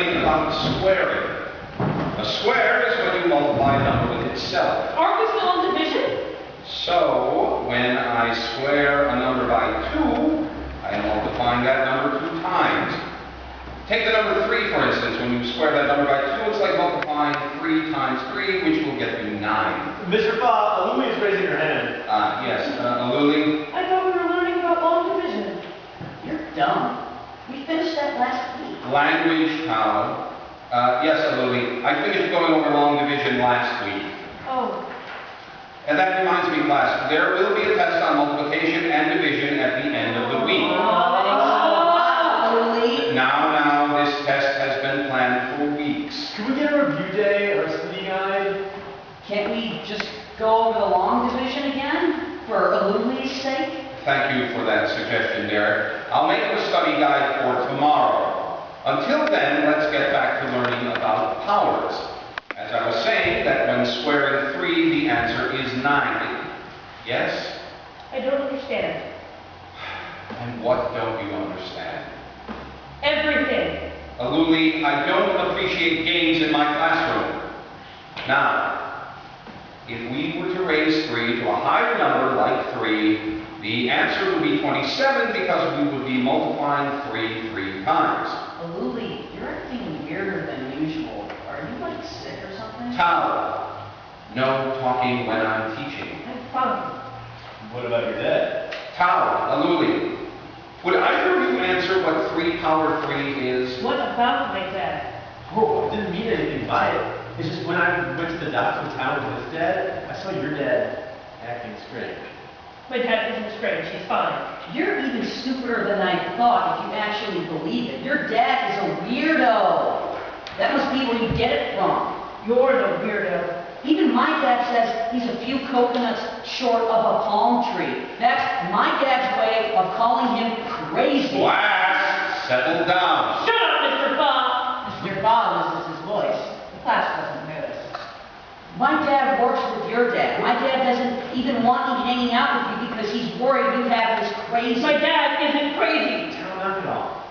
studying about squaring. A square is when you multiply a number with itself. Aren't we still on division? So, when I square a number by 2, I am multiplying that number 2 times. Take the number 3, for instance. When you square that number by 2, it's like multiplying 3 times 3, which will get you 9. Mr. Fa, Aluli is raising her hand. Yes, Aluli? I thought we were learning about long division. You're dumb. We finished that last week. Language, how? Yes, Aluli. I finished going over long division last week. Oh. And that reminds me, class, there will be a test on multiplication and division at the end of the week. Now, this test has been planned for weeks. Can we get a review day or a study guide? Can't we just go over the long division again? For Aluli's sake? Thank you for that suggestion, Derek. I'll make a study guide for tomorrow. Until then, let's get back to learning about powers. As I was saying, that when squaring 3, the answer is 9. Yes? I don't understand. And what don't you understand? Everything. Aluli, I don't appreciate games in my classroom. Now, if we were to raise 3 to a higher number like 3, the answer would be 27 because we would be multiplying 3 times. Aluli, you're acting weirder than usual. Are you like sick or something? Tao, no talking when I'm teaching. I'm fine. What about your dad? Tao, Aluli, would either of you answer what 3 power 3 is? What about my dad? Oh, I didn't mean anything by it. It's just when I went to the doctor in town with his dad, I saw your dad acting strange. My dad isn't strange. He's fine. You're even stupider than I thought if you actually believe it. Your dad is a weirdo. That must be where you get it from. You're the weirdo. Even my dad says he's a few coconuts short of a palm tree. That's my dad's way of calling him crazy. Class, settle down. Shut up, Mr. Bob. Mr. Bob loses his voice. The class doesn't notice. My dad works with your dad. My dad doesn't even want me hanging out with you because he's worried you have this crazy... My dad isn't crazy. Tell knock it off.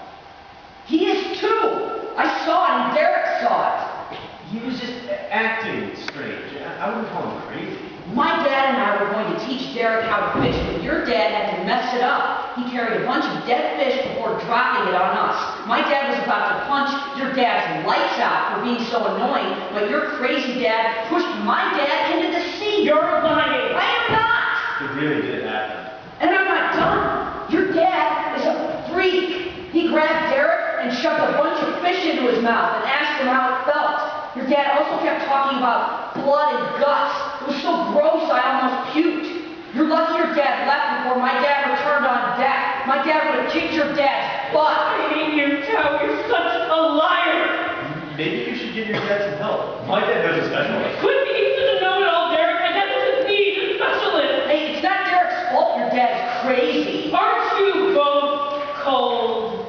He is too. I saw it and Derek saw it. He was just acting strange. I wouldn't call him crazy. My dad and I were going to teach Derek how to fish, but your dad had to mess it up. He carried a bunch of dead fish before dropping it on us. My dad was about to punch your dad's lights out for being so annoying, but your crazy dad pushed my dad into the sea. You're lying. I am not. It really did happen. And I'm not done. Your dad is a freak. He grabbed Derek and shoved a bunch of fish into his mouth and asked him how it felt. Your dad also kept talking about blood and guts. It was so gross I almost puked. You're lucky your dad left before my dad returned on deck. My dad would have kicked your dad's butt. I hate you, Joe. You're such a liar. Maybe you should give your dad some help. My dad knows a specialist. Quit being such a know-it-all, Derek. My dad doesn't need a specialist. Hey, it's not Derek's fault your dad's crazy. Aren't you both cold?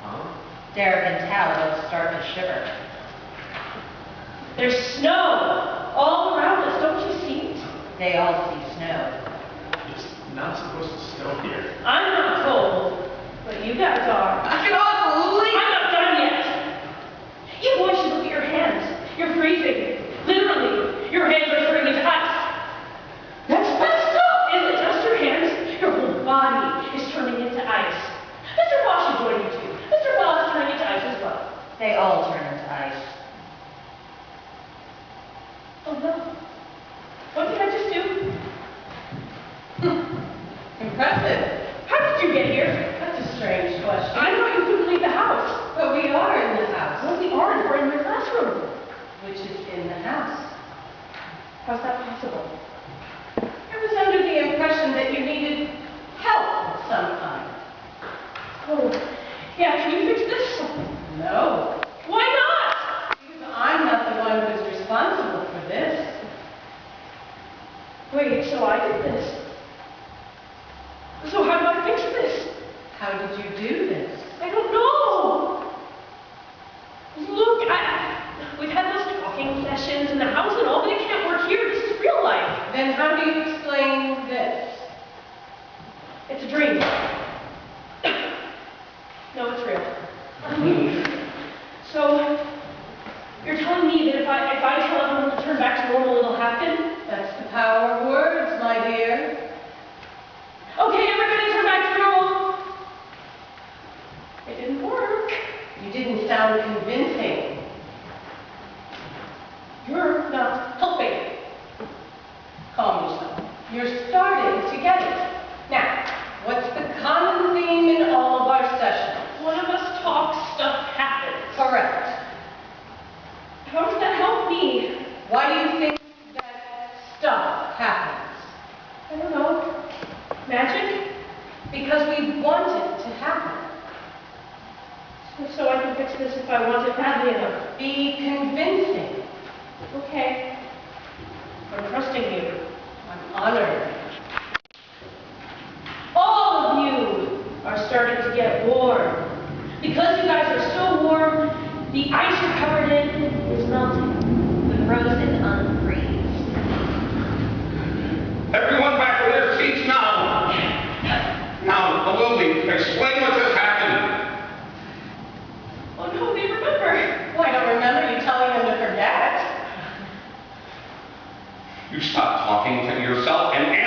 Huh? Derek and Tal both start to shiver. There's snow all around us. Don't you see it? They all see snow. It's not supposed to snow here. I'm not cold, but you guys are. Knock it off, Lily! I'm not done yet. You boys should look at your hands. You're freezing. Literally. Your hands are turning into ice. That's messed up! Isn't it just your hands? Your whole body is turning into ice. Mr. Boss should join you too. Mr. Boss is turning into ice as well. They all turn into ice. Oh no. What did I just do? Impressive. How did you get here? That's a strange question. I thought you couldn't leave the house. But we are in the house. Well, we aren't. We're in my classroom. Which is in the house. How's that possible? I was under the impression that you needed help of some kind. Oh, yeah, can you fix this? No. Why not? Because I'm not the one who's responsible for this. Wait, so I did this. So how do I fix this? How did you do this? I don't know. Look, we've had those talking sessions in the house and all, but it can't work here. This is real life. Then how do you explain this? It's a dream. No, it's real. sound convincing. You're not helping. Calm yourself. You're starting to get it. Now, what's the common theme in all of our sessions? One of us talks, stuff happens. Correct. How does that help me? Why do you think that stuff happens? I don't know. Magic? Because we want it to happen. So I can fix this if I want it badly enough. Be convincing. Okay. I'm trusting you. I'm honored. All of you are starting to get warm. Because you guys are so warm, the ice you're covered in is melting. The frozen unfreeze. Everyone back to their seats now. Now, Lily, explain what just happened. Oh no, they remember. Well, I don't remember you telling them to forget. You stop talking to yourself and